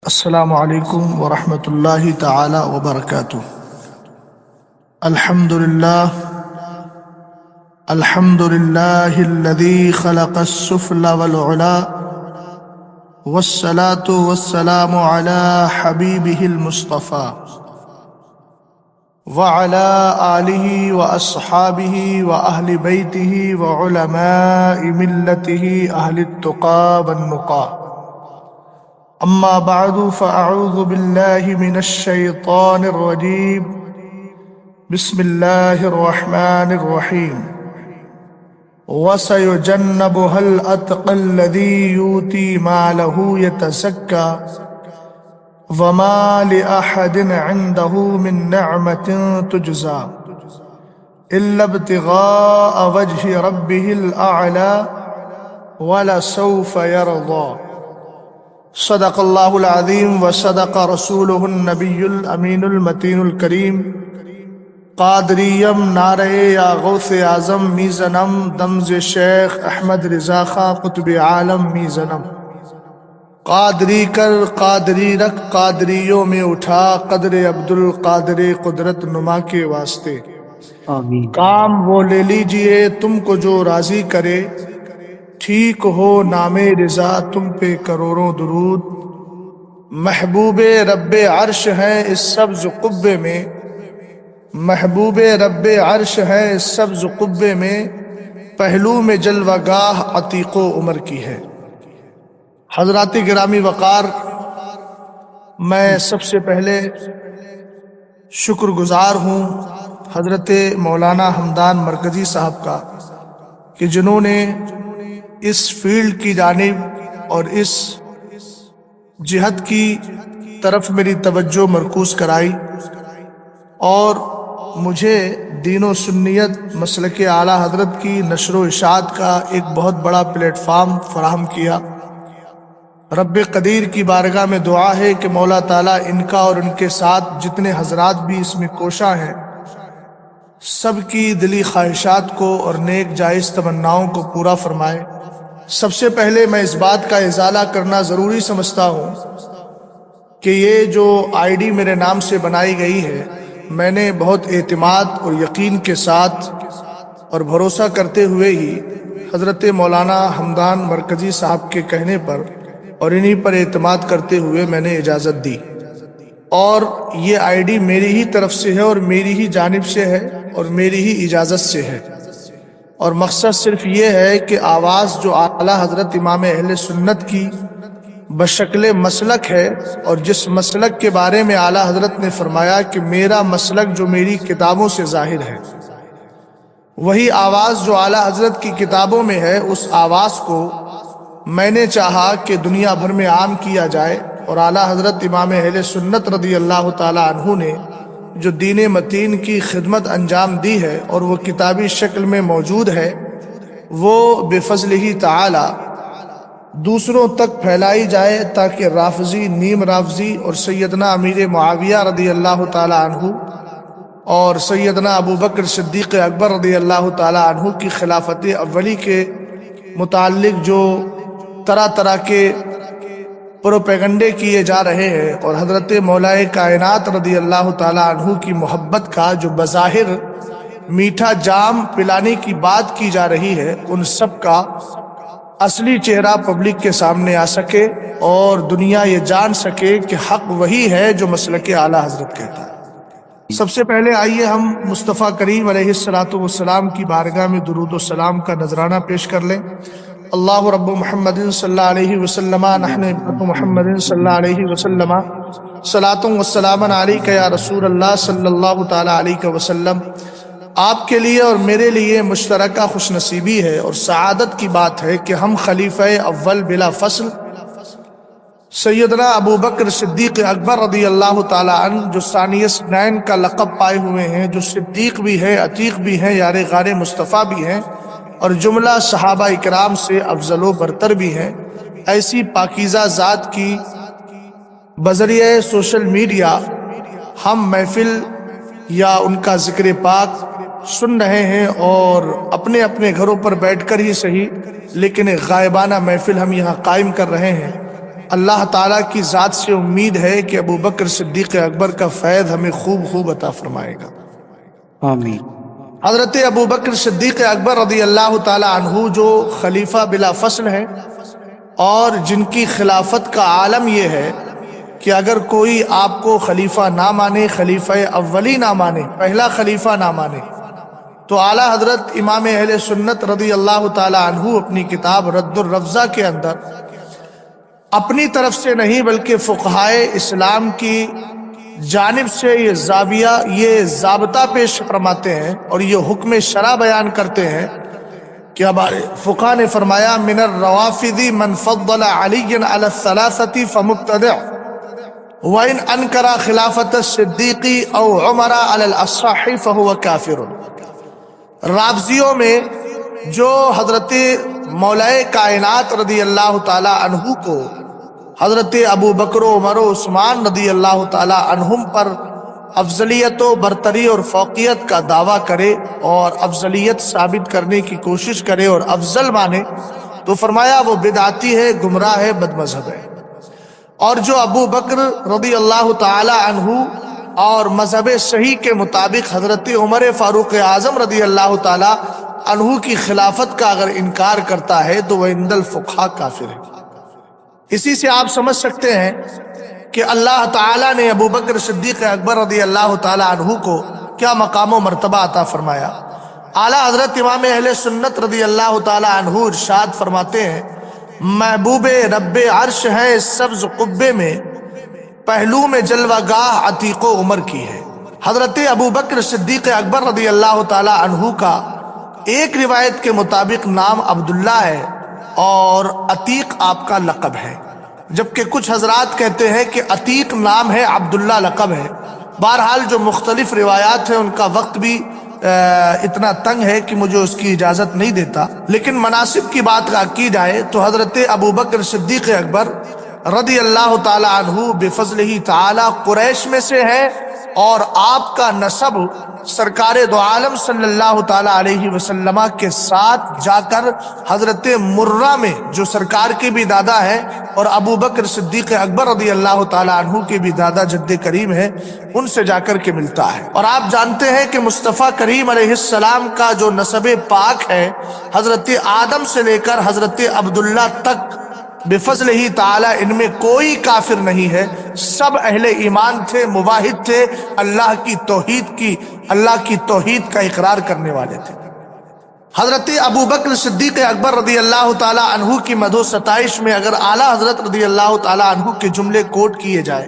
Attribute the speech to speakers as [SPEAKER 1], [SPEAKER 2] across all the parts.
[SPEAKER 1] السلام علیکم ورحمۃ اللہ تعالی وبرکاتہ۔ الحمد للہ الذی خلق السفل والعلا والصلاة والسلام علی حبیبہ المصطفیٰ وعلی آلہ واصحابہ واہل بیتہ وعلماء ملتہ اہل التقى والنقى۔ اما بعد فاعوذ باللہ من الشیطان الرجیم، بسم اللہ الرحمن الرحیم۔ وَسَيُجَنَّبُهَا الْأَتْقَى الَّذِي يُؤْتِي مَالَهُ يَتَزَكَّى وَمَا لِأَحَدٍ عِندَهُ مِن نِّعْمَةٍ تُجْزَى إِلَّا ابْتِغَاءَ وَجْهِ رَبِّهِ الْأَعْلَى وَلَسَوْفَ يَرْضَى۔ صدق اللہ العظیم وصدق رسولہ النبی الامین المتین الکریم۔ قادریم نعرہ یا غوث اعظم میزنم، دمز شیخ احمد رضا خاں قطب عالم میزنم۔ قادری کر قادری رکھ قادریوں میں اٹھا، قدر عبد القادر قدرت نما کے واسطے
[SPEAKER 2] آمین۔
[SPEAKER 1] کام وہ لے لیجئے تم کو جو راضی کرے، ٹھیک ہو نام رضا تم پہ کروڑوں درود۔ محبوب رب عرش ہیں اس سبز قبے میں، محبوب رب عرش ہیں اس سبز قبے میں، پہلو میں جلوہ گاہ عتیق و عمر کی ہے۔ حضرات گرامی وقار، میں سب سے پہلے شکر گزار ہوں حضرت مولانا حمدان مرکزی صاحب کا کہ جنہوں نے اس فیلڈ کی جانب اور اس جہت کی طرف میری توجہ مرکوز کرائی اور مجھے دین و سنیت مسلک اعلیٰ حضرت کی نشر و اشاعت کا ایک بہت بڑا پلیٹ فارم فراہم کیا۔ رب قدیر کی بارگاہ میں دعا ہے کہ مولا تعالیٰ ان کا اور ان کے ساتھ جتنے حضرات بھی اس میں کوشاں ہیں سب کی دلی خواہشات کو اور نیک جائز تمناؤں کو پورا فرمائے۔ سب سے پہلے میں اس بات کا ازالہ کرنا ضروری سمجھتا ہوں کہ یہ جو آئی ڈی میرے نام سے بنائی گئی ہے، میں نے بہت اعتماد اور یقین کے ساتھ اور بھروسہ کرتے ہوئے ہی حضرت مولانا حمدان مرکزی صاحب کے کہنے پر اور انہی پر اعتماد کرتے ہوئے میں نے اجازت دی، اور یہ آئی ڈی میری ہی طرف سے ہے اور میری ہی جانب سے ہے اور میری ہی اجازت سے ہے، اور مقصد صرف یہ ہے کہ آواز جو اعلیٰ حضرت امام اہل سنت کی بشکل مسلک ہے، اور جس مسلک کے بارے میں اعلیٰ حضرت نے فرمایا کہ میرا مسلک جو میری کتابوں سے ظاہر ہے، وہی آواز جو اعلیٰ حضرت کی کتابوں میں ہے، اس آواز کو میں نے چاہا کہ دنیا بھر میں عام کیا جائے، اور اعلیٰ حضرت امام اہل سنت رضی اللہ تعالی عنہ نے جو دین متین کی خدمت انجام دی ہے اور وہ کتابی شکل میں موجود ہے، وہ بفضلہ تعالی دوسروں تک پھیلائی جائے تاکہ رافضی، نیم رافضی اور سیدنا امیر معاویہ رضی اللہ تعالی عنہ اور سیدنا ابو بکر صدیق اکبر رضی اللہ تعالی عنہ کی خلافت اولی کے متعلق جو طرح طرح کے پروپیگنڈے کیے جا رہے ہیں، اور حضرت مولا کائنات رضی اللہ تعالی عنہ کی محبت کا جو بظاہر میٹھا جام پلانے کی بات کی جا رہی ہے، ان سب کا اصلی چہرہ پبلک کے سامنے آ سکے اور دنیا یہ جان سکے کہ حق وہی ہے جو مسلک اعلیٰ حضرت کہتا ہے۔ سب سے پہلے آئیے ہم مصطفیٰ کریم علیہ السلام کی بارگاہ میں درود و سلام کا نذرانہ پیش کر لیں۔ اللہ رب محمد صلی اللہ علیہ وسلم، نحن امت محمد صلی اللہ علیہ وسلم، صلاۃ و سلام علیک یا رسول اللہ صلی اللہ تعالی علیہ وسلم۔ آپ کے لیے اور میرے لیے مشترکہ خوش نصیبی ہے اور سعادت کی بات ہے کہ ہم خلیفہ اول بلا فصل سیدنا ابو بکر صدیق اکبر رضی اللہ تعالی عنہ، جو ثانی اثنین کا لقب پائے ہوئے ہیں، جو صدیق بھی ہیں، عتیق بھی ہیں، یار غار مصطفیٰ بھی ہیں، اور جملہ صحابہ اکرام سے افضل و برتر بھی ہیں، ایسی پاکیزہ ذات کی بذریعہ سوشل میڈیا ہم محفل یا ان کا ذکر پاک سن رہے ہیں، اور اپنے اپنے گھروں پر بیٹھ کر ہی صحیح لیکن ایک غائبانہ محفل ہم یہاں قائم کر رہے ہیں۔ اللہ تعالیٰ کی ذات سے امید ہے کہ ابو بکر صدیق اکبر کا فیض ہمیں خوب خوب عطا فرمائے گا۔
[SPEAKER 2] آمین۔
[SPEAKER 1] حضرت ابو بکر صدیق اکبر رضی اللہ تعالی عنہ جو خلیفہ بلا فصل ہیں اور جن کی خلافت کا عالم یہ ہے کہ اگر کوئی آپ کو خلیفہ نہ مانے، خلیفہ اولی نہ مانے، پہلا خلیفہ نہ مانے، تو اعلیٰ حضرت امام اہل سنت رضی اللہ تعالی عنہ اپنی کتاب رد الرفضہ کے اندر اپنی طرف سے نہیں بلکہ فقہائے اسلام کی جانب سے یہ زاویہ، یہ ضابطہ پیش فرماتے ہیں اور یہ حکم شرع بیان کرتے ہیں کہ ہمارے فقہ نے فرمایا من الروافض من فضل علی علی الثلاثة فمبتدع وَإِنْ أَنْكَرَ خِلَافَةَ الصِّدِّيقِ أَوْ عُمَرَ عَلَى الْأَصَّحِّ فَهُوَ كَافِرٌ۔ رافضیوں میں جو حضرت مولائے کائنات رضی اللہ تعالی عنہ کو حضرت ابو بکر و عمر و عثمان رضی اللہ تعالی عنہم پر افضلیت و برتری اور فوقیت کا دعویٰ کرے اور افضلیت ثابت کرنے کی کوشش کرے اور افضل مانے، تو فرمایا وہ بدعتی ہے، گمراہ ہے، بد مذہب ہے۔ اور جو ابو بکر رضی اللہ تعالی عنہ اور مذہب صحیح کے مطابق حضرت عمر فاروق اعظم رضی اللہ تعالی عنہ کی خلافت کا اگر انکار کرتا ہے تو وہ عند الفقہاء کافر ہے۔ اسی سے آپ سمجھ سکتے ہیں کہ اللہ تعالیٰ نے ابو بکر صدیق اکبر رضی اللہ تعالی عنہ کو کیا مقام و مرتبہ عطا فرمایا۔ اعلیٰ حضرت امام اہل سنت رضی اللہ تعالی عنہ ارشاد فرماتے ہیں محبوب رب عرش ہے اس سبز قبے میں، پہلو میں جلوہ گاہ عتیق و عمر کی ہے۔ حضرت ابو بکر صدیق اکبر رضی اللہ تعالی عنہ کا ایک روایت کے مطابق نام عبداللہ ہے اور عتیق آپ کا لقب ہے، جبکہ کچھ حضرات کہتے ہیں کہ عتیق نام ہے، عبداللہ لقب ہے۔ بہرحال جو مختلف روایات ہیں ان کا وقت بھی اتنا تنگ ہے کہ مجھے اس کی اجازت نہیں دیتا، لیکن مناسب کی بات کی جائے تو حضرت ابو بکر صدیق اکبر رضی اللہ تعالی عنہ بفضلہ تعالی قریش میں سے ہے اور آپ کا نسب سرکار دو عالم صلی اللہ تعالی علیہ وسلم کے ساتھ جا کر حضرت مرہ میں جو سرکار کے بھی دادا ہیں اور ابو بکر صدیق اکبر رضی اللہ تعالی عنہ کے بھی دادا جد کریم ہیں، ان سے جا کر کے ملتا ہے۔ اور آپ جانتے ہیں کہ مصطفیٰ کریم علیہ السلام کا جو نسب پاک ہے حضرت آدم سے لے کر حضرت عبداللہ تک بفضل ہی تعالی ان میں کوئی کافر نہیں ہے، سب اہل ایمان تھے، موحد تھے، اللہ کی توحید کا اقرار کرنے والے تھے۔ حضرت ابو بکر صدیق اکبر رضی اللہ تعالی عنہ کی مدح و ستائش میں اگر اعلیٰ حضرت رضی اللہ تعالی عنہ کے جملے کوٹ کیے جائے،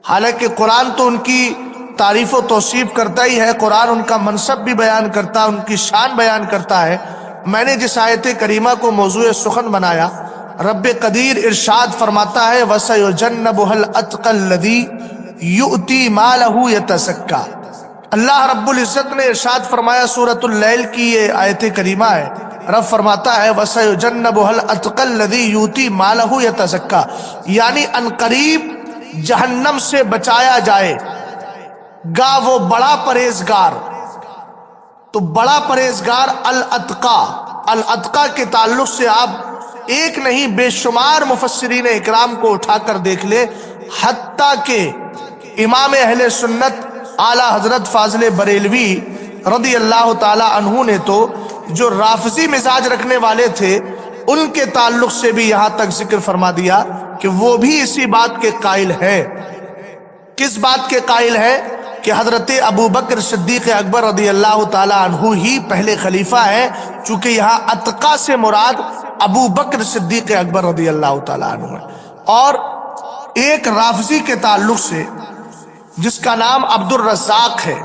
[SPEAKER 1] حالانکہ قرآن تو ان کی تعریف و توصیف کرتا ہی ہے، قرآن ان کا منصب بھی بیان کرتا ہے، ان کی شان بیان کرتا ہے۔ میں نے جس آیت کریمہ کو موضوع سخن بنایا، رب قدیر ارشاد فرماتا ہے وَسَيُجَنَّبُهَا الْأَتْقَى الَّذِي يُؤْتِي مَالَهُ يَتَزَكَّى۔ اللہ رب العزت نے ارشاد فرمایا، سورۃ اللیل کی یہ آیت کریمہ ہے، رب فرماتا ہے وَسَيُجَنَّبُهَا الْأَتْقَى الَّذِي يُؤْتِي مَالَهُ يَتَزَكَّى، یعنی انقریب جہنم سے بچایا جائے گا وہ بڑا پرہیزگار۔ تو بڑا پرہیزگار الاتقا کے تعلق سے آپ ایک نہیں بے شمار مفسرین اکرام کو اٹھا کر دیکھ لے، حتیٰ کہ امام اہل سنت اعلیٰ حضرت فاضل بریلوی رضی اللہ تعالی عنہ نے تو جو رافضی مزاج رکھنے والے تھے ان کے تعلق سے بھی یہاں تک ذکر فرما دیا کہ وہ بھی اسی بات کے قائل ہے۔ کس بات کے قائل ہے؟ کہ حضرت ابو بکر صدیق اکبر رضی اللہ تعالی عنہ ہی پہلے خلیفہ ہیں، چونکہ یہاں اتقا سے مراد ابو بکر صدیق اکبر رضی اللہ تعالی عنہ ہے۔ اور ایک رافضی کے تعلق سے جس کا نام عبد الرزاق ہے،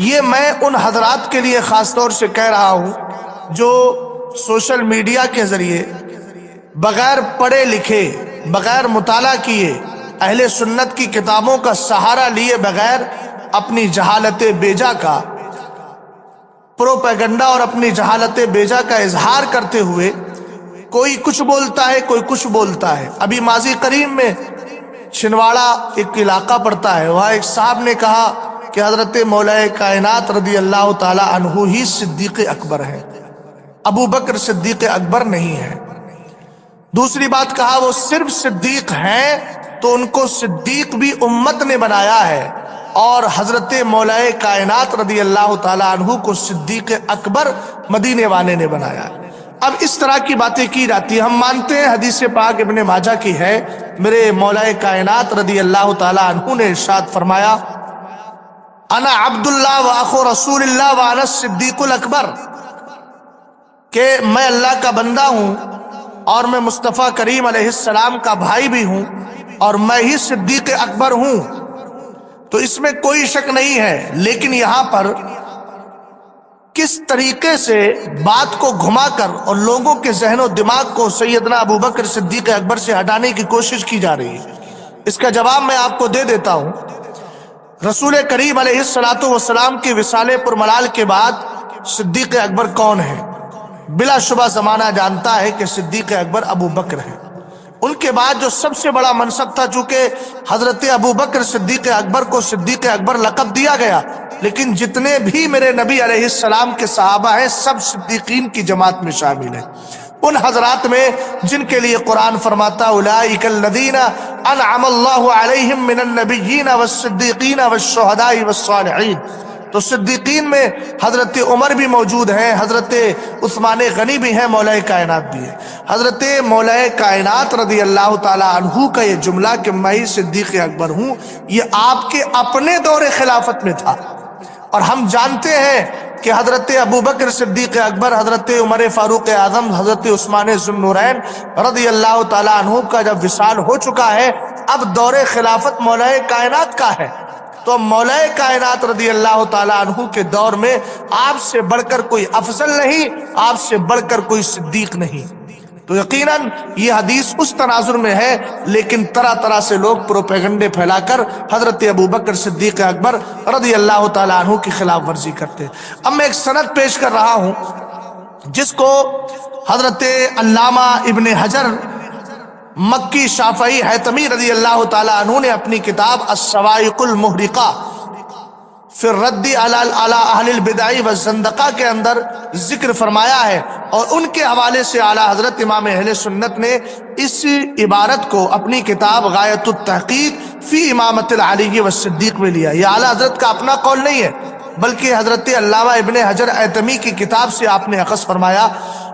[SPEAKER 1] یہ میں ان حضرات کے لیے خاص طور سے کہہ رہا ہوں جو سوشل میڈیا کے ذریعے بغیر پڑھے لکھے، بغیر مطالعہ کیے، اہل سنت کی کتابوں کا سہارا لیے بغیر اپنی جہالت بیجا کا پروپیگنڈا اور اپنی جہالت بیجا کا اظہار کرتے ہوئے کوئی کچھ بولتا ہے، کوئی کچھ بولتا ہے۔ ابھی ماضی قریب میں چھنواڑا ایک علاقہ پڑتا ہے، وہاں ایک صاحب نے کہا کہ حضرت مولا کائنات رضی اللہ تعالی عنہ ہی صدیق اکبر ہے، ابو بکر صدیق اکبر نہیں ہے۔ دوسری بات کہا وہ صرف صدیق ہیں تو ان کو صدیق بھی امت نے بنایا ہے، اور حضرت مولا کائنات رضی اللہ تعالی عنہ کو صدیق اکبر مدینے والے نے بنایا ہے۔ اب اس طرح کی باتیں کی جاتی ہیں، ہم مانتے ہیں حدیث پاک ابن ماجہ کی ہے، میرے مولا کائنات رضی اللہ تعالی عنہ نے ارشاد فرمایا انا عبداللہ و اخو رسول اللہ و انا الصدیق الاکبر، کہ میں اللہ کا بندہ ہوں اور میں مصطفیٰ کریم علیہ السلام کا بھائی بھی ہوں اور میں ہی صدیق اکبر ہوں۔ تو اس میں کوئی شک نہیں ہے، لیکن یہاں پر کس طریقے سے بات کو گھما کر اور لوگوں کے ذہن و دماغ کو سیدنا ابوبکر صدیق اکبر سے ہٹانے کی کوشش کی جا رہی ہے، اس کا جواب میں آپ کو دے دیتا ہوں۔ رسول کریم علیہ السلام کی وصال پر ملال کے بعد صدیق اکبر کون ہے؟ بلا شبہ زمانہ جانتا ہے کہ صدیق اکبر ابو بکر ہے۔ ان کے بعد جو سب سے بڑا منصب تھا، چونکہ حضرت ابو بکر صدیق اکبر کو صدیق اکبر لقب دیا گیا، لیکن جتنے بھی میرے نبی علیہ السلام کے صحابہ ہیں سب صدیقین کی جماعت میں شامل ہیں، ان حضرات میں جن کے لیے قرآن فرماتا اولئک الذین انعم اللہ علیہم من النبیین والصدیقین والشہداء والصالحین۔ تو صدیقین میں حضرت عمر بھی موجود ہیں، حضرت عثمان غنی بھی ہیں، مولا کائنات بھی ہے۔ حضرت مولا کائنات رضی اللہ تعالی عنہ کا یہ جملہ کہ میں ہی صدیق اکبر ہوں، یہ آپ کے اپنے دور خلافت میں تھا، اور ہم جانتے ہیں کہ حضرت ابوبکر صدیق اکبر، حضرت عمر فاروق اعظم، حضرت عثمان ذو النورین رضی اللہ تعالی عنہ کا جب وصال ہو چکا ہے، اب دور خلافت مولا کائنات کا ہے، تو مولا کائنات رضی اللہ تعالی عنہ کے دور میں آپ سے بڑھ کر کوئی افضل نہیں، آپ سے بڑھ کر کوئی صدیق نہیں۔ تو یقیناً یہ حدیث اس تناظر میں ہے، لیکن طرح طرح سے لوگ پروپیگنڈے پھیلا کر حضرت ابوبکر صدیق اکبر رضی اللہ تعالی عنہ کی خلاف ورزی کرتے۔ اب میں ایک سند پیش کر رہا ہوں جس کو حضرت علامہ ابن حجر مکی شافعی حیتمی رضی اللہ تعالی عنہ نے اپنی کتاب الصواعق المحرقہ فی الرد علی اہل البدع والزندقہ کے اندر ذکر فرمایا ہے، اور ان کے حوالے سے اعلیٰ حضرت امام اہل سنت نے اس عبارت کو اپنی کتاب غایۃ التحقیق فی امامت العلی والصدیق میں لیا۔ یہ اعلیٰ حضرت کا اپنا قول نہیں ہے، بلکہ حضرت علامہ ابن حجر حیتمی کی کتاب سے آپ نے اخذ فرمایا۔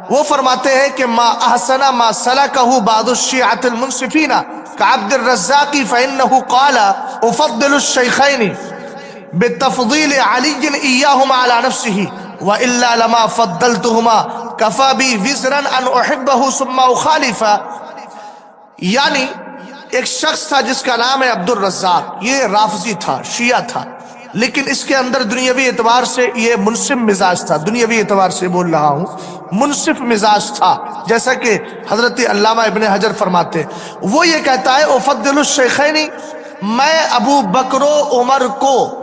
[SPEAKER 1] وہ فرماتے ہیں کہ ما احسن ما سلکہ بعض الشیعۃ المنصفین کعبد الرزاق فإنہ قال افضل الشیخین بتفضیل علی ایاہما علی نفسہ وإلا لما فضلتہما کفا بی وزرا ان احبہ ثم اخالفہ۔ یعنی ایک شخص تھا جس کا نام ہے عبد الرزاق، یہ رافضی تھا، شیعہ تھا، لیکن اس کے اندر دنیاوی اعتبار سے یہ منصف مزاج تھا، دنیاوی اعتبار سے بول رہا ہوں، منصف مزاج تھا، جیسا کہ حضرت علامہ ابن حجر فرماتے۔ وہ یہ کہتا ہے افضل الشیخین، میں ابو بکر و عمر کو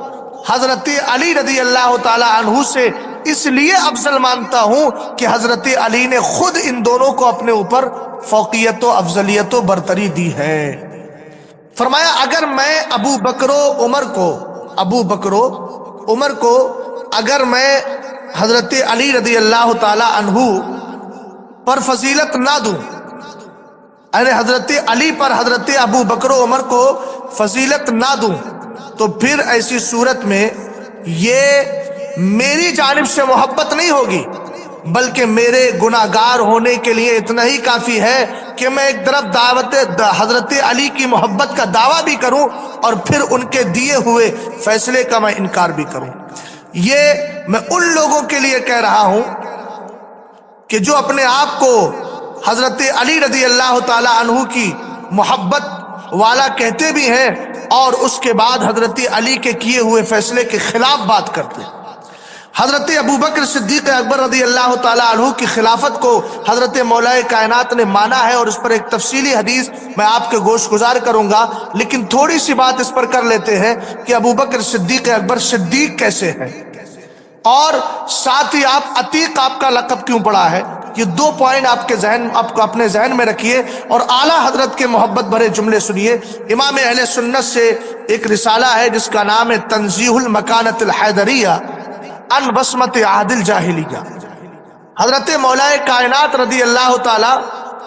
[SPEAKER 1] حضرت علی رضی اللہ تعالی عنہ سے اس لیے افضل مانتا ہوں کہ حضرت علی نے خود ان دونوں کو اپنے اوپر فوقیت و افضلیت و برتری دی ہے۔ فرمایا اگر میں ابو بکر و عمر کو اگر میں حضرت علی رضی اللہ تعالی عنہ پر فضیلت نہ دوں، یعنی حضرت علی پر حضرت ابو بکر و عمر کو فضیلت نہ دوں، تو پھر ایسی صورت میں یہ میری جانب سے محبت نہیں ہوگی، بلکہ میرے گناہگار ہونے کے لیے اتنا ہی کافی ہے کہ میں ایک طرف دعوت حضرت علی کی محبت کا دعویٰ بھی کروں اور پھر ان کے دیے ہوئے فیصلے کا میں انکار بھی کروں۔ یہ میں ان لوگوں کے لیے کہہ رہا ہوں کہ جو اپنے آپ کو حضرت علی رضی اللہ تعالی عنہ کی محبت والا کہتے بھی ہیں اور اس کے بعد حضرت علی کے کیے ہوئے فیصلے کے خلاف بات کرتے ہیں۔ حضرت ابوبکر صدیق اکبر رضی اللہ تعالی عنہ کی خلافت کو حضرت مولا کائنات نے مانا ہے، اور اس پر ایک تفصیلی حدیث میں آپ کے گوش گزار کروں گا، لیکن تھوڑی سی بات اس پر کر لیتے ہیں کہ ابوبکر صدیق اکبر صدیق کیسے ہے، اور ساتھ ہی آپ عتیق آپ کا لقب کیوں پڑا ہے۔ یہ دو پوائنٹ آپ کو اپنے ذہن میں رکھیے اور اعلیٰ حضرت کے محبت بھرے جملے سنیے۔ امام اہل سنت سے ایک رسالہ ہے جس کا نام ہے تنزیہ المکانۃ الحیدریہ ان بصمت عہد الجاہلیہ۔ حضرت مولا کائنات رضی اللہ تعالی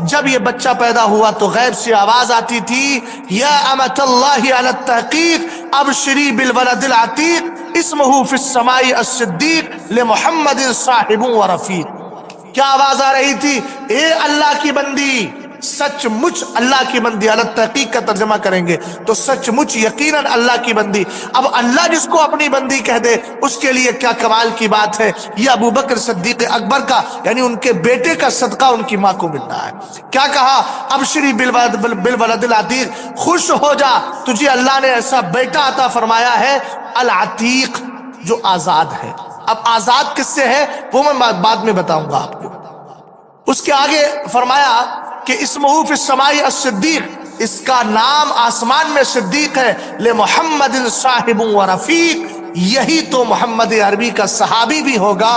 [SPEAKER 1] جب یہ بچہ پیدا ہوا تو غیب سے آواز آتی تھی، یا امۃ اللہ علی التحقیق ابشری بالولد العتیق اسمہ فی السماء الصدیق لمحمد صاحب و رفیق۔ کیا آواز آ رہی تھی؟ اے اللہ کی بندی، سچ مچ اللہ کی بندی، الگ تحقیق کا ترجمہ کریں گے تو سچ مچ یقیناً اللہ کی بندی۔ اب اللہ جس کو اپنی بندی کہہ دے اس کے لیے کیا کمال کی بات ہے۔ یہ ابو بکر صدیق اکبر کا یعنی ان کے بیٹے کا صدقہ ان کی ماں کو مل رہا ہے۔ کیا کہا؟ ابشری بالولد العتیق، خوش ہو جا، تجھے اللہ نے ایسا بیٹا عطا فرمایا ہے العتیق، جو آزاد ہے۔ اب آزاد کس سے ہے وہ میں بعد میں بتاؤں گا آپ کو۔ اس کے آگے فرمایا کہ اسمہ فی السماء الصدیق، اس کا نام آسمان میں صدیق ہے، لمحمد صاحب و رفیق، یہی تو محمد عربی کا صحابی بھی ہوگا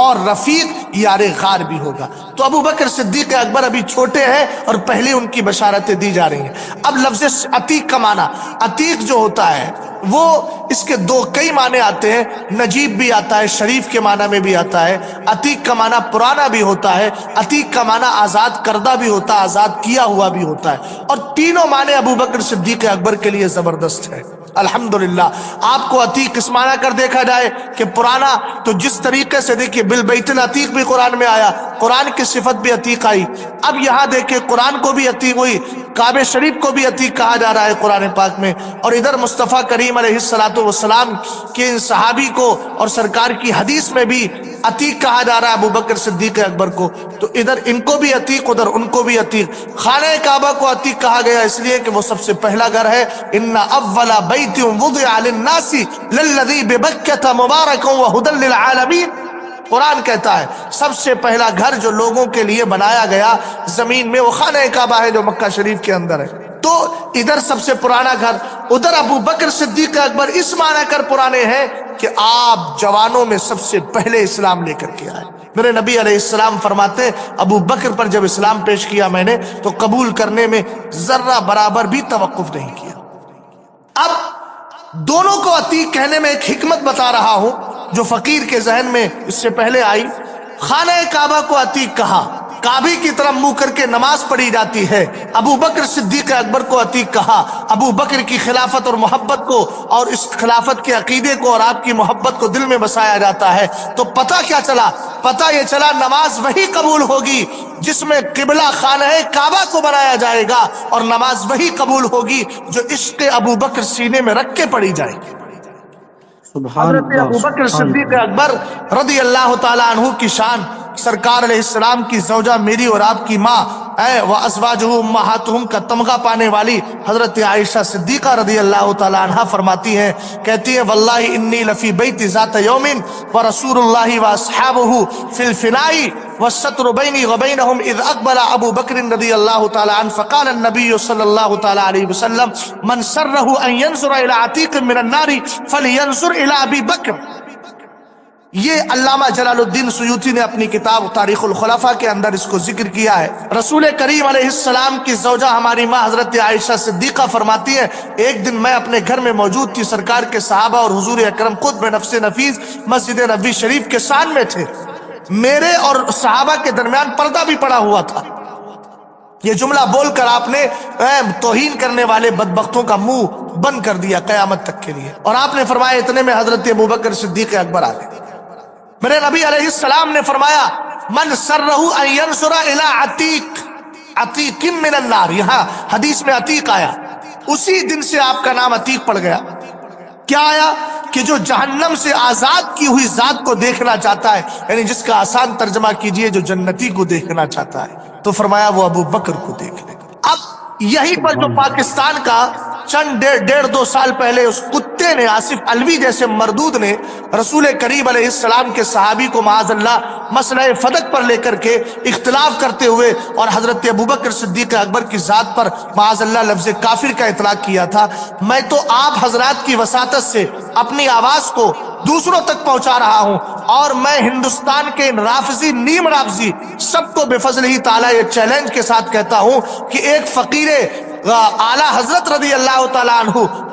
[SPEAKER 1] اور رفیق یار غار بھی ہوگا۔ تو ابو بکر صدیق اکبر ابھی چھوٹے ہیں اور پہلے ان کی بشارتیں دی جا رہی ہیں۔ اب لفظ عتیق کا معنی، عتیق جو ہوتا ہے وہ اس کے کئی معنی آتے ہیں، نجیب بھی آتا ہے، شریف کے معنی میں بھی آتا ہے، عتیق کا معنی پرانا بھی ہوتا ہے، عتیق کا معنی آزاد کردہ بھی ہوتا ہے، آزاد کیا ہوا بھی ہوتا ہے، اور تینوں معنی ابو بکر صدیق اکبر کے لیے زبردست ہے۔ الحمدللہ آپ کو عتیق اس معنی کر دیکھا جائے کہ پرانا، تو جس طریقے سے دیکھیے بالبیت العتیق بھی قرآن میں آیا، قرآن کی صفت بھی عتیق آئی، اب یہاں دیکھیں قرآن کو بھی عتیق ہوئی، کعبہ شریف کو بھی عتیق کہا جا رہا ہے قرآن پاک میں، اور ادھر مصطفیٰ کریم علیہ السلام کے ان صحابی کو اور سرکار کی حدیث میں بھی عتیق کہا جا رہا ہے ابو بکر صدیق اکبر کو، تو ادھر ان کو بھی عتیق ادھر ان کو بھی عتیق۔ خانہ کعبہ کو عتیق کہا گیا اس لیے کہ وہ سب سے پہلا گھر ہے، ان اول بیت وضع للناس للذی ببکۃ مبارک وہدی للعالمین، قرآن کہتا ہے سب سے پہلا گھر جو لوگوں کے لیے بنایا گیا زمین میں وہ خانہ کعبہ ہے جو مکہ شریف کے اندر ہے۔ تو ادھر سب سے پرانا گھر، ادھر ابو بکر صدیق اکبر اس معنی کر پرانے ہیں کہ آپ جوانوں میں سب سے پہلے اسلام لے کر کے آئے۔ میرے نبی علیہ السلام فرماتے ہیں ایبو بکر پر جب اسلام پیش کیا میں نے تو قبول کرنے میں ذرہ برابر بھی توقف نہیں کیا۔ اب دونوں کو عتیق کہنے میں ایک حکمت بتا رہا ہوں جو فقیر کے ذہن میں اس سے پہلے آئی۔ خانہ کعبہ کو عتیق کہا، کعبے کی طرف منہ کر کے نماز پڑھی جاتی ہے، ابو بکر صدیق اکبر کو عتیق کہا، ابو بکر کی خلافت اور محبت کو اور اس خلافت کے عقیدے کو اور آپ کی محبت کو دل میں بسایا جاتا ہے، تو پتہ کیا چلا؟ پتہ یہ چلا نماز وہی قبول ہوگی جس میں قبلہ خانہ کعبہ کو بنایا جائے گا، اور نماز وہی قبول ہوگی جو عشق ابو بکر سینے میں رکھ کے پڑھی جائے گی۔ حضرت ابو بکر صدیق اکبر رضی اللہ تعالی عنہ کی شان، سرکار علیہ السلام کی زوجہ میری اور آپ کی ماں وازواجہ امہاتہم کا تمغہ پانے والی حضرت عائشہ صدیقہ رضی اللہ تعالی عنہ فرماتی ہیں، کہتی ہیں واللہ انی لفی بیت ذات یوم ورسول اللہ واصحابہ فی الفناء والستر بینی وبینہم اذ اقبل ابو بکر رضی اللہ تعالی عنہ فقال النبی صلی اللہ تعالی علیہ وسلم من سرہ ان ینظر الى عتیق من النار فلینظر الى ابی بکر۔ یہ علامہ جلال الدین سیوطی نے اپنی کتاب تاریخ الخلفاء کے اندر اس کو ذکر کیا ہے۔ رسول کریم علیہ السلام کی زوجہ ہماری ماں حضرت عائشہ صدیقہ فرماتی ہے ایک دن میں اپنے گھر میں موجود تھی، سرکار کے صحابہ اور حضور اکرم خود بنفس نفیس مسجد نبوی شریف کے سان میں تھے، میرے اور صحابہ کے درمیان پردہ بھی پڑا ہوا تھا۔ یہ جملہ بول کر آپ نے توہین کرنے والے بدبختوں کا منہ بند کر دیا قیامت تک کے لیے، اور آپ نے فرمایا اتنے میں حضرت ابوبکر صدیق اکبر آ گئے۔ میرے نبی علیہ السلام نے فرمایا من سرہ ان ینظر الی عتیق عتیق من النار، یہاں حدیث میں عتیق آیا، اسی دن سے آپ کا نام عتیق پڑ گیا۔ کیا آیا؟ کہ جو جہنم سے آزاد کی ہوئی ذات کو دیکھنا چاہتا ہے، یعنی جس کا آسان ترجمہ کیجئے جو جنتی کو دیکھنا چاہتا ہے، تو فرمایا وہ ابو بکر کو دیکھ لے۔ اب یہی پر جو پاکستان کا چند ڈیڑھ دو سال پہلے اس کتے نے، آصف الوی جیسے مردود نے رسول کریم علیہ السلام کے صحابی کو معاذ اللہ مسئلہ فدق پر لے کر کے اختلاف کرتے ہوئے اور حضرت ابوبکر صدیق اکبر کی ذات پر معاذ اللہ لفظ کافر کا اطلاق کیا تھا، میں تو آپ حضرات کی وساطت سے اپنی آواز کو دوسروں تک پہنچا رہا ہوں، اور میں ہندوستان کے رافضی نیم رافضی سب کو بفضل ہی تعالیٰ یہ چیلنج کے ساتھ کہتا ہوں کہ ایک فقیر اعلیٰ حضرت رضی اللہ تعالیٰ عنہ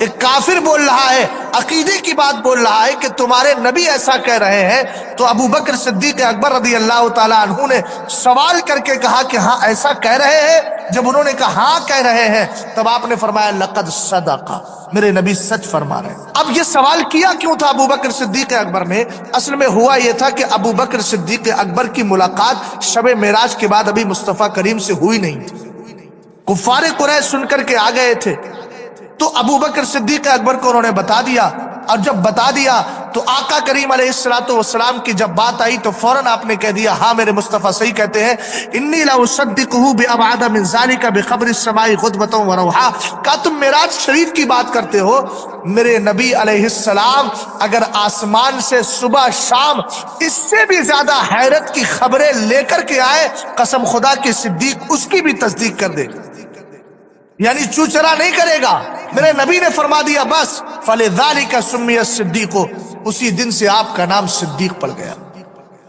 [SPEAKER 1] ایک کافر بول رہا ہے، عقیدے کی بات بول رہا ہے کہ تمہارے نبی ایسا کہہ رہے ہیں، تو ابو بکر صدیق اکبر رضی اللہ تعالیٰ عنہ نے سوال کر کے کہا کہ ہاں ایسا کہہ رہے ہیں؟ جب انہوں نے کہا ہاں کہہ رہے ہیں، تب آپ نے فرمایا لقد صدق، میرے نبی سچ فرما رہے ہیں۔ اب یہ سوال کیا کیوں تھا ابو بکر صدیق اکبر نے؟ اصل میں ہوا یہ تھا کہ ابو بکر صدیق اکبر کی ملاقات شب معراج کے بعد ابھی مصطفیٰ کریم سے ہوئی نہیں تھی۔ کفار قریش سن کر کے آ گئے تھے، تو ابو بکر صدیق اکبر کو انہوں نے بتا دیا، اور جب بتا دیا تو آقا کریم علیہ السلام کی جب بات آئی تو فوراً آپ نے کہہ دیا ہاں میرے مصطفیٰ صحیح کہتے ہیں، انی لاصدقہ بابعد من ذلک بخبر السماء غدوۃ وروحا۔ کہا تم معراج شریف کی بات کرتے ہو، میرے نبی علیہ السلام اگر آسمان سے صبح شام اس سے بھی زیادہ حیرت کی خبریں لے کر کے آئے، قسم خدا کے صدیق اس کی بھی تصدیق کر دے، یعنی چوچرا نہیں کرے گا۔ میرے نبی نے فرما دیا بس فلذالک سمی الصدیق، اسی دن سے آپ کا نام صدیق پڑ گیا۔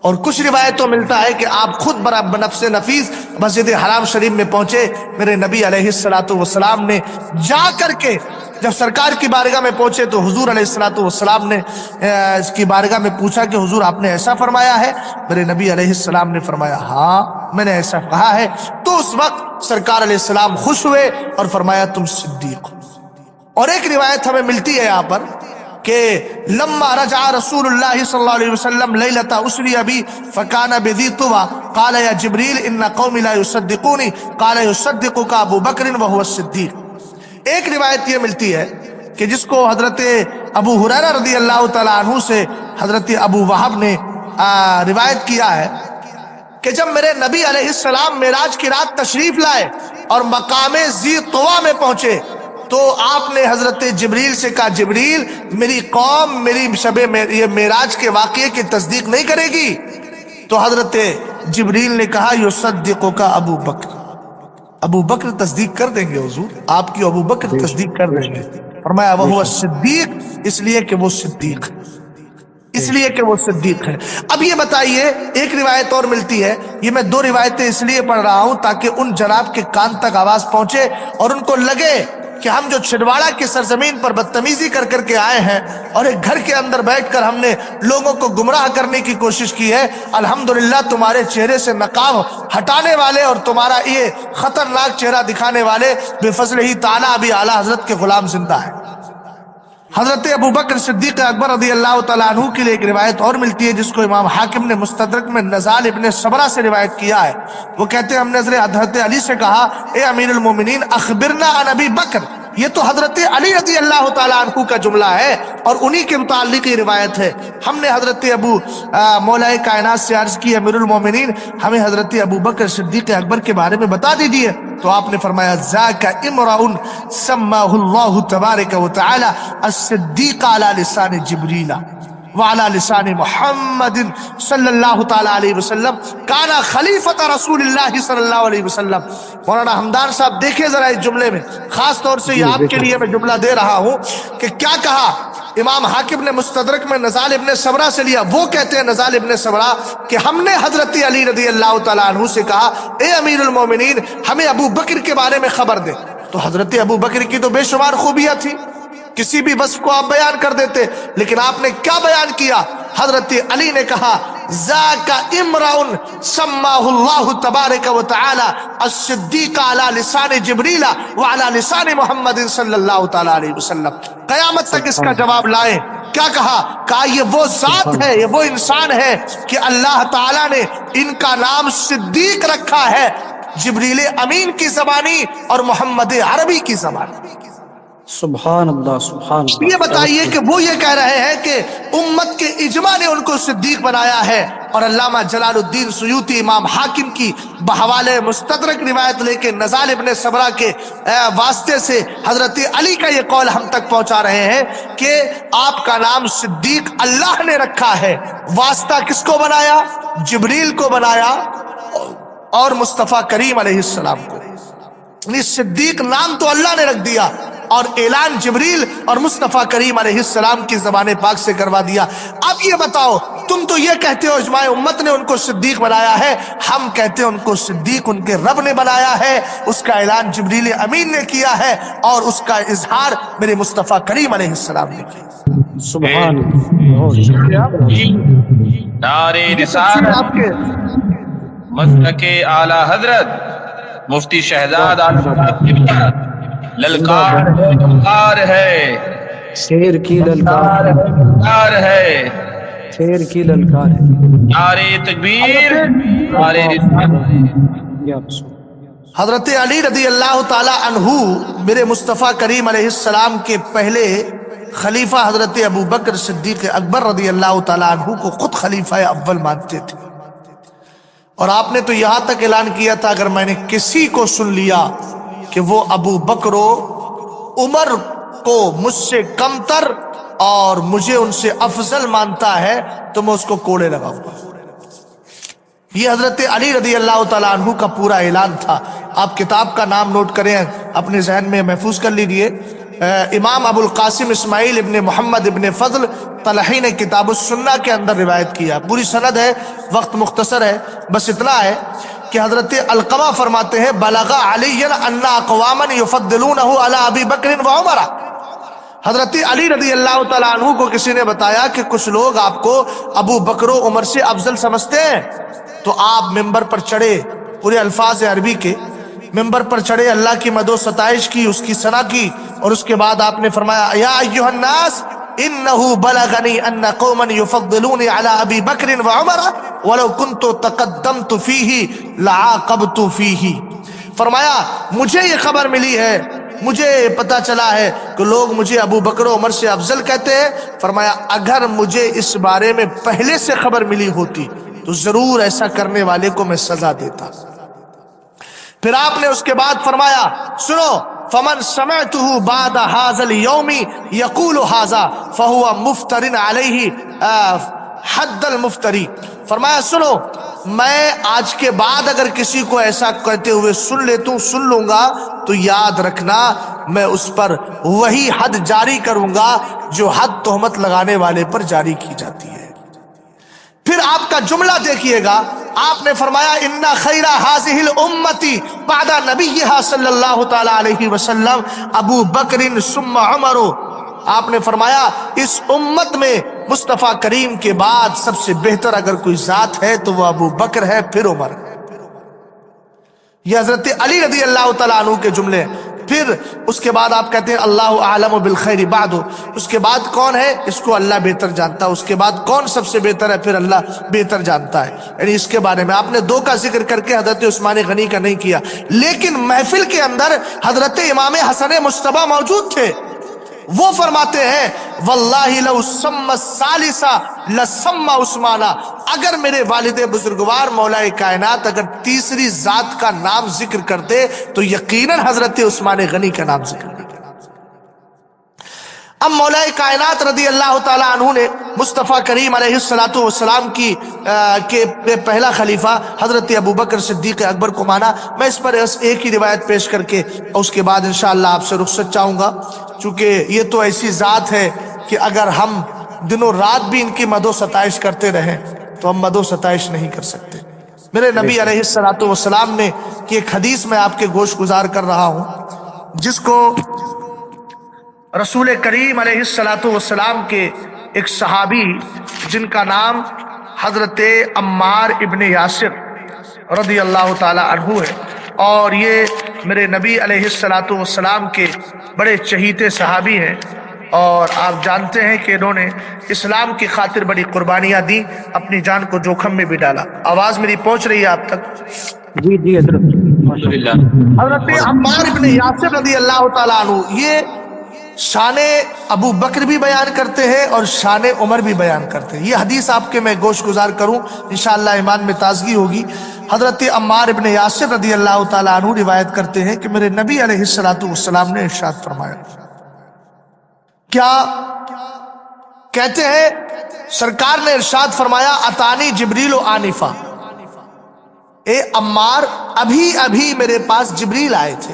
[SPEAKER 1] اور کچھ روایتوں ملتا ہے کہ آپ خود بنفس نفیس مسجد حرام شریف میں پہنچے، میرے نبی علیہ السلام نے جا کر کے جب سرکار کی بارگاہ میں پہنچے تو حضور علیہ السلام نے اس کی بارگاہ میں پوچھا کہ حضور آپ نے ایسا فرمایا ہے؟ میرے نبی علیہ السلام نے فرمایا ہاں میں نے ایسا کہا ہے۔ تو اس وقت سرکار علیہ السلام خوش ہوئے اور فرمایا تم صدیق ہو۔ اور ایک روایت ہمیں ملتی ہے یہاں پر کہ لما رجع رسول اللہ صلی اللہ علیہ وسلم لیلۃ اسری بی فکان بذی طوى قال یا جبریل ان قومی لا یصدقونی قال یصدقک ابو بکر وهو الصدیق۔ ایک روایت یہ ملتی ہے کہ جس کو حضرت ابو ہریرہ رضی اللہ تعالیٰ عنہ سے حضرت ابو وہب نے روایت کیا ہے کہ جب میرے نبی علیہ السلام معراج کی رات تشریف لائے اور مقام ذی طویٰ میں پہنچے تو آپ نے حضرت جبریل سے کہا جبریل میری قوم میری شب یہ معراج کے واقعے کی تصدیق نہیں کرے گی؟ تو حضرت جبریل نے کہا یصدقک ابو بکر، ابو بکر تصدیق کر دیں گے حضور، آپ کی ابو بکر تصدیق کر دیں گے۔ فرمایا وہ صدیق، اس لیے کہ وہ صدیق، اس لیے کہ وہ صدیق ہے۔ اب یہ بتائیے ایک روایت اور ملتی ہے، یہ میں دو روایتیں اس لیے پڑھ رہا ہوں تاکہ ان جناب کے کان تک آواز پہنچے اور ان کو لگے کہ ہم جو چھڑواڑہ کی سرزمین پر بدتمیزی کر کر کے آئے ہیں اور ایک گھر کے اندر بیٹھ کر ہم نے لوگوں کو گمراہ کرنے کی کوشش کی ہے، الحمدللہ تمہارے چہرے سے نقاب ہٹانے والے اور تمہارا یہ خطرناک چہرہ دکھانے والے بفضل ہی تعالیٰ ابھی اعلیٰ حضرت کے غلام زندہ ہیں۔ حضرت ابو بکر صدیق اکبر رضی اللہ تعالیٰ عنہ کے لیے ایک روایت اور ملتی ہے جس کو امام حاکم نے مستدرک میں نزال ابن صبرہ سے روایت کیا ہے۔ وہ کہتے ہیں ہم نے حضرت علی سے کہا اے امیر المومنین اخبرنا عن ابی بکر، یہ تو حضرت علی رضی اللہ تعالیٰ عنہ کا جملہ ہے اور انہی کے متعلق یہ روایت ہے۔ ہم نے حضرت ابو مولا کائنات سے عرض کی امیر المومنین ہمیں حضرت ابو بکر صدیق اکبر کے بارے میں بتا دیجیے، تو آپ نے فرمایا ذاک امرؤ سماہ اللہ تبارک و تعالی الصدیق علی لسان جبریل وعلی لسان محمد صلی اللہ تعالی علیہ وسلم کانا خلیفۃ رسول اللہ صلی اللہ علیہ وسلم۔ مولانا حمدان صاحب دیکھیں ذرا اس جملے میں، خاص طور سے یہ آپ کے لیے میں جملہ دے رہا ہوں کہ کیا کہا امام حاکم نے مستدرک میں نزال ابن صبرہ سے لیا۔ وہ کہتے ہیں نزال ابن صبرہ کہ ہم نے حضرت علی رضی اللہ تعالیٰ عنہ سے کہا اے امیر المومنین ہمیں ابو بکر کے بارے میں خبر دے، تو حضرت ابو بکر کی تو بے شمار خوبیاں تھی، کسی بھی وصف کو آپ بیان کر دیتے، لیکن آپ نے کیا بیان کیا؟ حضرت علی نے کہا ذاک امرؤ سماہ اللہ تبارک و تعالی الصدیق علی لسان جبریل وعلی لسان محمد صلی اللہ تعالی علیہ وسلم۔ قیامت تک اس کا جواب لائیں۔ کیا کہا؟ کہا یہ وہ ذات ہے، یہ وہ انسان ہے کہ اللہ تعالیٰ نے ان کا نام صدیق رکھا ہے، جبریل امین کی زبانی اور محمد عربی کی زبانی۔
[SPEAKER 3] سبحان اللہ سبحان اللہ۔
[SPEAKER 1] یہ بتائیے کہ وہ یہ کہہ رہے ہیں کہ امت کے اجماع نے ان کو صدیق بنایا ہے، اور علامہ جلال الدین سیوطی امام حاکم کی بحوالے مستدرک روایت لے کے نزال ابن صبرہ کے واسطے سے حضرت علی کا یہ قول ہم تک پہنچا رہے ہیں کہ آپ کا نام صدیق اللہ نے رکھا ہے، واسطہ کس کو بنایا؟ جبریل کو بنایا اور مصطفیٰ کریم علیہ السلام کو۔ یعنی صدیق نام تو اللہ نے رکھ دیا، اور اعلان جبریل اور مصطفیٰ کریم علیہ السلام کی زبان پاک سے کروا دیا۔ اب یہ بتاؤ، تم تو یہ کہتے ہو اجماع امت نے ان کو صدیق بنایا ہے، ہم کہتے ہیں ان کو صدیق ان کے رب نے بنایا ہے، اس کا اعلان جبریل امین نے کیا ہے اور اس کا اظہار میرے مصطفیٰ کریم علیہ السلام نے کیا۔
[SPEAKER 3] سبحان اللہ۔
[SPEAKER 2] نعرہ
[SPEAKER 1] یہ تفسیر
[SPEAKER 2] رسالت
[SPEAKER 1] آپ کے
[SPEAKER 2] مسلک اعلی حضرت مفتی شہزاد للکار ہے، للکار ہے،
[SPEAKER 3] شیر کی للکار ہے،
[SPEAKER 2] للکار ہے،
[SPEAKER 3] شیر کی للکار ہے۔
[SPEAKER 2] نعرہ تکبیر، نعرہ رسالت۔
[SPEAKER 3] یا رسول
[SPEAKER 1] حضرت علی رضی اللہ تعالی عنہ میرے مصطفیٰ کریم علیہ السلام کے پہلے خلیفہ حضرت ابو بکر صدیق اکبر رضی اللہ تعالی عنہ کو خود خلیفہ اول مانتے تھے، اور آپ نے تو یہاں تک اعلان کیا تھا اگر میں نے کسی کو سن لیا کہ وہ ابو بکر و عمر کو مجھ سے کم تر اور مجھے ان سے افضل مانتا ہے تو میں اس کو کوڑے لگاؤں گا۔ یہ حضرت علی رضی اللہ تعالیٰ عنہ کا پورا اعلان تھا۔ آپ کتاب کا نام نوٹ کریں، اپنے ذہن میں محفوظ کر لیجئے۔ امام ابو القاسم اسماعیل ابن محمد ابن فضل طلحی نے کتاب السنہ کے اندر روایت کیا، پوری سند ہے، وقت مختصر ہے، بس اتنا ہے کہ حضرت علقمہ فرماتے ہیں بلغ علی ان اقواما یفضلونہ علی ابی بکر و عمر۔ حضرت علی رضی اللہ تعالیٰ عنہ کو کسی نے بتایا کہ کچھ لوگ آپ کو ابو بکر و عمر سے افضل سمجھتے ہیں، تو آپ ممبر پر چڑھے، پورے الفاظ عربی کے، ممبر پر چڑھے، اللہ کی مدح و ستائش کی، اس کی ثنا کی، اور اس کے بعد آپ نے فرمایا یا ایھا الناس انہ بلغنی ان قوما یفضلونی علی ابی بکر و عمر ولو کنت تقدمت فیہ لعاقبت فیہ۔ فرمایا مجھے یہ خبر ملی ہے، مجھے پتا چلا ہے کہ لوگ مجھے ابو بکر و عمر سے افضل کہتے ہیں، فرمایا اگر مجھے اس بارے میں پہلے سے خبر ملی ہوتی تو ضرور ایسا کرنے والے کو میں سزا دیتا۔ پھر آپ نے اس کے بعد فرمایا سنو فمن سمعته بعد هذا اليوم يقول هذا فهو مفتر عليه حد المفتری۔ فرمایا سنو میں آج کے بعد اگر کسی کو ایسا کہتے ہوئے سن لوں گا تو یاد رکھنا میں اس پر وہی حد جاری کروں گا جو حد تہمت لگانے والے پر جاری کی جاتی ہے۔ پھر آپ کا جملہ دیکھیے گا، آپ نے فرمایا ان خیر هذه الامتی بعد نبیہا صلی اللہ تعالی علیہ وسلم ابو بکر ثم عمر۔ آپ نے فرمایا اس امت میں مصطفیٰ کریم کے بعد سب سے بہتر اگر کوئی ذات ہے تو وہ ابو بکر ہے، پھر عمر ہے۔ یہ حضرت علی رضی اللہ تعالیٰ عنہ کے جملے ہیں۔ پھر اس کے بعد آپ کہتے ہیں اللہ اعلم بالخیر بعد، اس کے بعد کون ہے اس کو اللہ بہتر جانتا ہے، اس کے بعد کون سب سے بہتر ہے پھر اللہ بہتر جانتا ہے، یعنی اس کے بارے میں آپ نے دو کا ذکر کر کے حضرت عثمان غنی کا نہیں کیا، لیکن محفل کے اندر حضرت امام حسن مجتبی موجود تھے، وہ فرماتے ہیں واللہ لو سمى الثالث لسمى عثمانہ، اگر میرے والد بزرگوار مولا کائنات اگر تیسری ذات کا نام ذکر کرتے تو یقیناً حضرت عثمان غنی کا نام ذکر کرتے۔ اب مولا کائنات رضی اللہ تعالیٰ عنہ نے مصطفیٰ کریم علیہ السلام کے پہلا خلیفہ حضرت ابو بکر صدیق اکبر کو مانا۔ میں اس پر ایک ہی روایت پیش کر کے اس کے بعد انشاءاللہ آپ سے رخصت چاہوں گا، چونکہ یہ تو ایسی ذات ہے کہ اگر ہم دنوں رات بھی ان کی مدح و ستائش کرتے رہیں تو ہم مدح و ستائش نہیں کر سکتے۔ میرے نبی علیہ السلام نے کہ ایک حدیث میں آپ کے گوش گزار کر رہا ہوں، جس کو رسول کریم علیہ السلام کے ایک صحابی جن کا نام حضرت عمار ابن یاسر رضی اللہ تعالی عنہ ہے، اور یہ میرے نبی علیہ السلام کے بڑے چہیتے صحابی ہیں، اور آپ جانتے ہیں کہ انہوں نے اسلام کی خاطر بڑی قربانیاں دی، اپنی جان کو جوخم میں بھی ڈالا۔ آواز میری پہنچ رہی ہے آپ تک؟
[SPEAKER 3] جی حضرت
[SPEAKER 2] الحمدللہ۔
[SPEAKER 1] حضرت عمار ابن یاسر رضی اللہ تعالیٰ عنہ یہ شان ابو بکر بھی بیان کرتے ہیں اور شان عمر بھی بیان کرتے ہیں۔ یہ حدیث آپ کے میں گوش گزار کروں انشاءاللہ ایمان میں تازگی ہوگی۔ حضرت عمار ابن یاسر رضی اللہ تعالیٰ عنہ روایت کرتے ہیں کہ میرے نبی علیہ السلام نے ارشاد فرمایا، کیا کہتے ہیں سرکار نے ارشاد فرمایا اتانی جبریل و آنفا، اے عمار ابھی میرے پاس جبریل آئے تھے،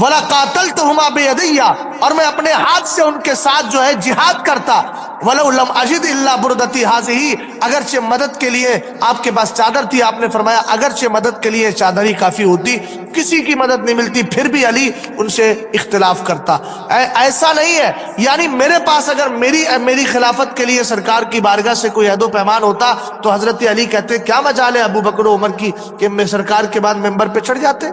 [SPEAKER 1] ولا قاتلتہما بیدیا، اور میں اپنے ہاتھ سے ان کے ساتھ جو ہے جہاد کرتا، ولو لم اجد الا بردتی ہذہ، اگرچہ مدد کے لیے آپ کے پاس چادر تھی، آپ نے فرمایا اگرچہ مدد کے لیے چادر ہی کافی ہوتی، کسی کی مدد نہیں ملتی، پھر بھی علی ان سے اختلاف کرتا۔ ایسا نہیں ہے، یعنی میرے پاس اگر میری خلافت کے لیے سرکار کی بارگاہ سے کوئی عہد و پیمان ہوتا تو حضرت علی کہتے کیا مجال ہے ابو بکر و عمر کی کہ میں سرکار کے بعد ممبر پہ چڑھ جاتے،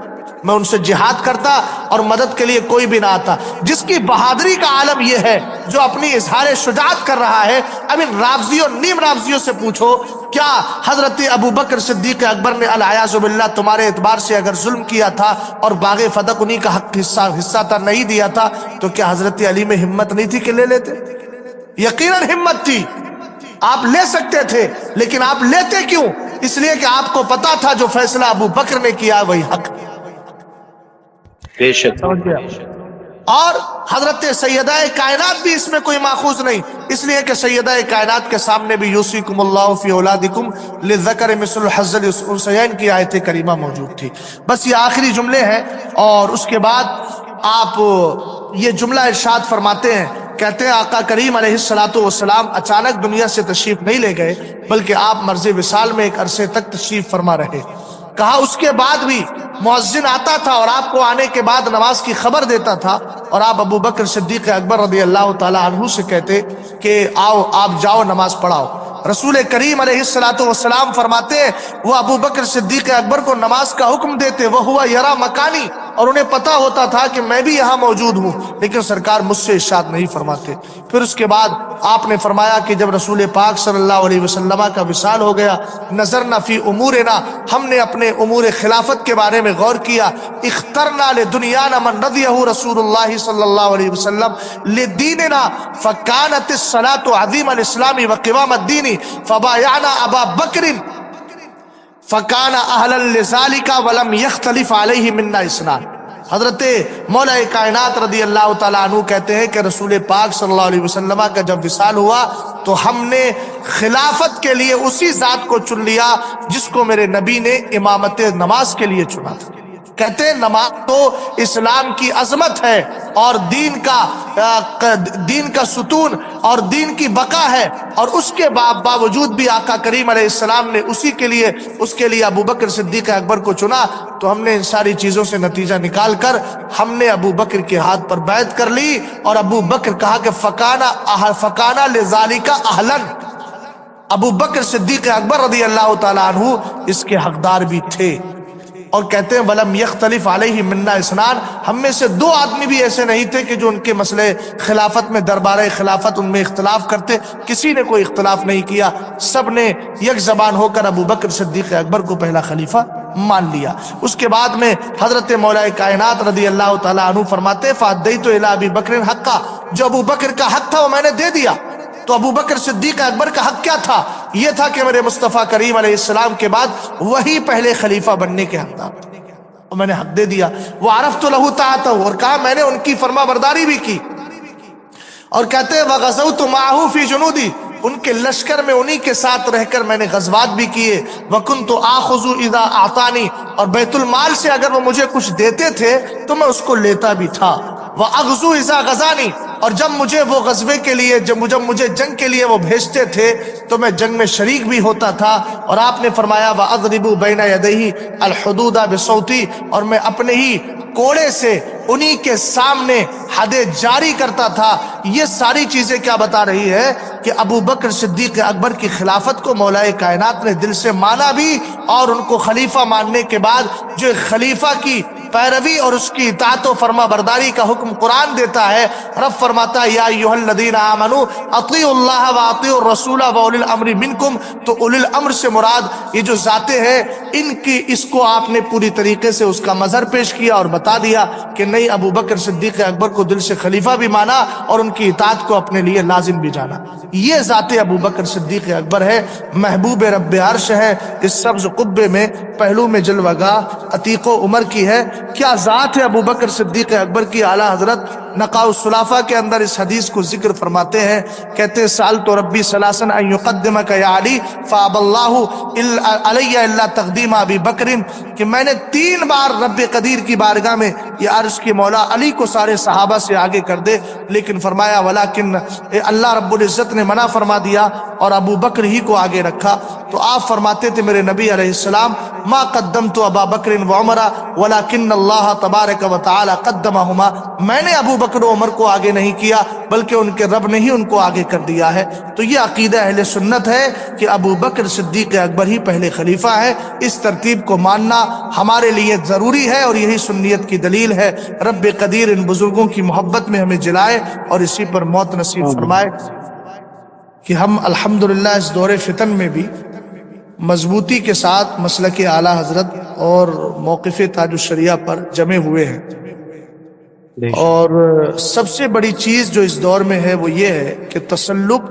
[SPEAKER 1] میں ان سے جہاد کرتا اور مدد کے لیے کوئی بھی نہ آتا۔ جس کی بہادری کا عالم یہ ہے، جو اپنی اظہار شجاعت کر رہا ہے، اب ان رافضیوں نیم رافضیوں سے پوچھو کیا حضرت ابو بکر صدیق اکبر نے العیاذ باللہ تمہارے اعتبار سے اگر ظلم کیا تھا اور باغ فتح انہی کا حصہ تھا نہیں دیا تھا تو کیا حضرت علی میں ہمت نہیں تھی کہ لے لیتے؟ یقیناً ہمت تھی، آپ لے سکتے تھے، لیکن آپ لیتے کیوں؟ اس لیے کہ آپ کو پتا تھا جو فیصلہ ابو بکر نے کیا وہی حق۔
[SPEAKER 2] بے شک۔
[SPEAKER 1] اور حضرت سیدہ کائنات بھی اس میں کوئی ماخوذ نہیں، اس لیے کہ سیدہ کائنات کے سامنے بھی یوصیکم اللہ فی اولادکم للذکر مثل حظ الانثیین کی آیت کریمہ موجود تھی۔ بس یہ آخری جملے ہیں، اور اس کے بعد آپ یہ جملہ ارشاد فرماتے ہیں، کہتے ہیں آقا کریم علیہ السلام اچانک دنیا سے تشریف نہیں لے گئے، بلکہ آپ مرض وصال میں ایک عرصے تک تشریف فرما رہے۔ کہا اس کے بعد بھی مؤذن آتا تھا اور آپ کو آنے کے بعد نماز کی خبر دیتا تھا، اور آپ ابو بکر صدیق اکبر رضی اللہ تعالی عنہ سے کہتے کہ آؤ آپ جاؤ نماز پڑھاؤ۔ رسول کریم علیہ السلام فرماتے ہیں وہ ابو بکر صدیق اکبر کو نماز کا حکم دیتے، وہ ہوا یرا مکانی، اور انہیں پتا ہوتا تھا کہ میں بھی یہاں موجود ہوں، لیکن سرکار مجھ سے ارشاد نہیں فرماتے۔ پھر اس کے بعد آپ نے فرمایا کہ جب رسول پاک صلی اللہ علیہ وسلم کا وصال ہو گیا، نظرنا فی امورنا، ہم نے اپنے امور خلافت کے بارے میں غور کیا، اخترنا لدنیانا من رضیہ رسول اللہ صلی اللہ علیہ وسلم لدیننا فکانت الصلاة عظیم الاسلام وقوام الدین فبایعنا ابا بکر فکان اہلا لذالک ولم یختلف علیہ منا اثنان۔ حضرت مولا کائنات رضی اللہ تعالیٰ عنہ کہتے ہیں کہ رسول پاک صلی اللہ علیہ وسلم کا جب وصال ہوا تو ہم نے خلافت کے لیے اسی ذات کو چن لیا جس کو میرے نبی نے امامت نماز کے لیے چنا تھا۔ کہتے ہیں نماز تو اسلام کی عظمت ہے اور دین کا ستون اور دین کی بقا ہے، اور اس کے باوجود بھی آقا کریم علیہ السلام نے اس کے لیے ابو بکر صدیق اکبر کو چنا۔ تو ہم نے ان ساری چیزوں سے نتیجہ نکال کر ہم نے ابو بکر کے ہاتھ پر بیعت کر لی، اور ابو بکر کہا کہ فکانہ لذالک اہلا، ابو بکر صدیق اکبر رضی اللہ تعالیٰ عنہ اس کے حقدار بھی تھے۔ اور کہتے ہیں ولم یختلف علیہ منا اثنان، ہم میں سے دو آدمی بھی ایسے نہیں تھے کہ جو ان کے مسئلے خلافت میں دربار خلافت ان میں اختلاف کرتے، کسی نے کوئی اختلاف نہیں کیا، سب نے یک زبان ہو کر ابو بکر صدیق اکبر کو پہلا خلیفہ مان لیا۔ اس کے بعد میں حضرت مولا کائنات رضی اللہ تعالیٰ عنہ فرماتے فادیت الی ابی بکر حقا، جو ابو بکر کا حق تھا وہ میں نے دے دیا۔ تو ابو بکر صدیق اکبر کا حق کیا تھا؟ یہ تھا کہ میرے مصطفیٰ کریم علیہ السلام کے بعد وہی پہلے خلیفہ بننے کے حقدار تھے، اور میں نے حق دے دیا۔ وعرفت لہ طاعتہ، اور کہا میں نے ان کی فرما برداری بھی کی۔ اور کہتے ہیں وغزوت معہ فی جنودی، ان کے لشکر میں انہی کے ساتھ رہ کر میں نے غزوات بھی کیے۔ وکنت آخذ اذا اعطانی، اور بیت المال سے اگر وہ مجھے کچھ دیتے تھے تو میں اس کو لیتا بھی تھا۔ واغزو اذا غزانی، اور جب مجھے وہ غزوے کے لیے جب مجھے جنگ کے لیے وہ بھیجتے تھے تو میں جنگ میں شریک بھی ہوتا تھا۔ اور آپ نے فرمایا وَأَضْرِبُ بَيْنَ يَدَيْهِ الْحُدُودَ بِصَوْتِي، اور میں اپنے ہی کوڑے سے انہی کے سامنے حدیں جاری کرتا تھا۔ یہ ساری چیزیں کیا بتا رہی ہے کہ ابو بکر صدیق اکبر کی خلافت کو مولا کائنات نے دل سے مانا بھی، اور ان کو خلیفہ ماننے کے بعد جو خلیفہ کی پیروی اور اس کی اطاعت و فرما برداری کا حکم قرآن دیتا ہے، رب فرماتا ہے یا ایھا الذین آمنوا اطیعوا اللہ واطیعوا الرسول واولی الامر منکم، تو اولی الامر سے مراد یہ جو ذاتیں ہیں ان کی، اس کو آپ نے پوری طریقے سے اس کا مظہر پیش کیا اور بتا دیا کہ نہیں، ابو بکر صدیق اکبر کو دل سے خلیفہ بھی مانا اور ان کی اطاعت کو اپنے لیے لازم بھی جانا۔ یہ ذات ابو بکر صدیق اکبر ہے، محبوب رب عرش ہے، اس سبز قبے میں پہلو میں جلوہ گاہ عتیق و عمر کی ہے۔ کیا ذات ہے ابو بکر صدیق اکبر کی؟ اعلیٰ حضرت نقاء الصلافہ کے اندر اس حدیث کو ذکر فرماتے ہیں، کہتے ہیں سألت ربی ثلاثا ان یقدمک یا علی فابى اللہ علی الا تقدیم ابی بکر، کہ میں نے 3 بار رب قدیر کی بارگاہ میں یہ عرش کے مولا علی کو سارے صحابہ سے آگے کر دے، لیکن فرمایا ولیکن اللہ رب العزت نے منع فرما دیا اور ابو بکر ہی کو آگے رکھا۔ تو آپ فرماتے تھے میرے نبی علیہ السلام ما قدمت ابا بکر و عمر ولکن اللہ تبارک و تعالی قدمہما، میں نے ابو بکر و عمر کو آگے نہیں کیا بلکہ ان کے رب نے ہی ان کو آگے کر دیا ہے۔ تو یہ عقیدہ اہل سنت ہے کہ ابو بکر صدیق اکبر ہی پہلے خلیفہ ہے۔ اس ترتیب کو ماننا ہمارے لیے ضروری ہے اور یہی سنیت کی دلیل ہے۔ رب قدیر ان بزرگوں کی محبت میں ہمیں جلائے اور اسی پر موت نصیب فرمائے کہ ہم الحمدللہ اس دور فتن میں بھی مضبوطی کے ساتھ مسلک اعلیٰ حضرت اور موقف تاج الشریعہ پر جمے ہوئے ہیں۔ اور سب سے بڑی چیز جو اس دور میں ہے وہ یہ ہے کہ تسلق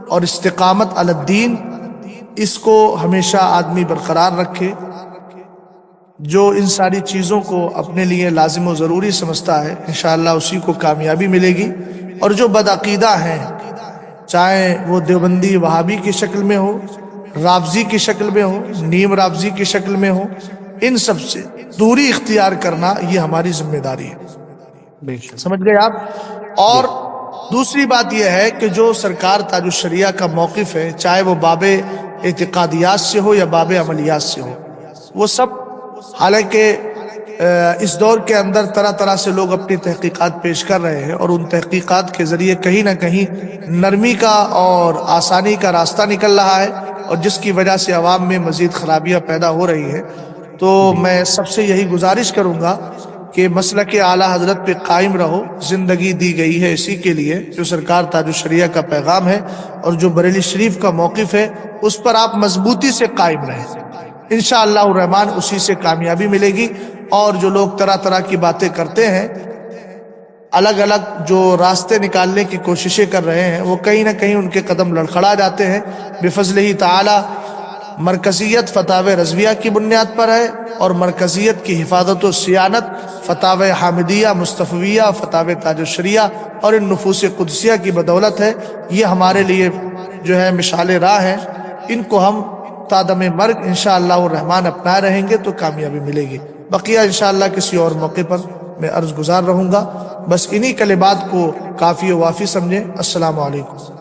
[SPEAKER 1] اور استقامت علی الدین، اس کو ہمیشہ آدمی برقرار رکھے۔ جو ان ساری چیزوں کو اپنے لیے لازم و ضروری سمجھتا ہے انشاءاللہ اسی کو کامیابی ملے گی۔ اور جو بدعقیدہ ہیں، چاہے وہ دیوبندی وہابی کی شکل میں ہو، رافضی کی شکل میں ہو، نیم رافضی کی شکل میں ہو، ان سب سے دوری اختیار کرنا یہ ہماری ذمہ داری ہے۔ سمجھ گئے آپ؟ اور دوسری بات یہ ہے کہ جو سرکار تاج الشریعہ کا موقف ہے، چاہے وہ باب اعتقادیات سے ہو یا باب عملیات سے ہو، وہ سب، حالانکہ اس دور کے اندر طرح طرح سے لوگ اپنی تحقیقات پیش کر رہے ہیں اور ان تحقیقات کے ذریعے کہیں نہ کہیں نرمی کا اور آسانی کا راستہ نکل رہا ہے، اور جس کی وجہ سے عوام میں مزید خرابیاں پیدا ہو رہی ہیں۔ تو میں سب سے یہی گزارش کروں گا کہ مسلک اعلیٰ حضرت پہ قائم رہو۔ زندگی دی گئی ہے اسی کے لیے جو سرکار تاج الشریعہ کا پیغام ہے اور جو بریلی شریف کا موقف ہے اس پر آپ مضبوطی سے قائم رہیں، انشاءاللہ الرحمن اسی سے کامیابی ملے گی۔ اور جو لوگ طرح طرح کی باتیں کرتے ہیں، الگ الگ جو راستے نکالنے کی کوششیں کر رہے ہیں، وہ کہیں نہ کہیں ان کے قدم لڑکھڑا جاتے ہیں۔ بفضلہ تعالی مرکزیت فتاوی رضویہ کی بنیاد پر ہے، اور مرکزیت کی حفاظت و سیانت فتاوی حامدیہ، مصطفیہ، فتاوی تاج الشریعہ اور ان نفوس قدسیہ کی بدولت ہے۔ یہ ہمارے لیے جو ہے مشعل راہ ہیں، ان کو ہم تا دم مرگ انشاءاللہ الرحمن اپنا رہیں گے تو کامیابی ملے گی۔ بقیہ انشاءاللہ کسی اور موقع پر میں عرض گزار رہوں گا۔ بس انہی کلمات کو کافی و وافی سمجھیں۔ السلام علیکم۔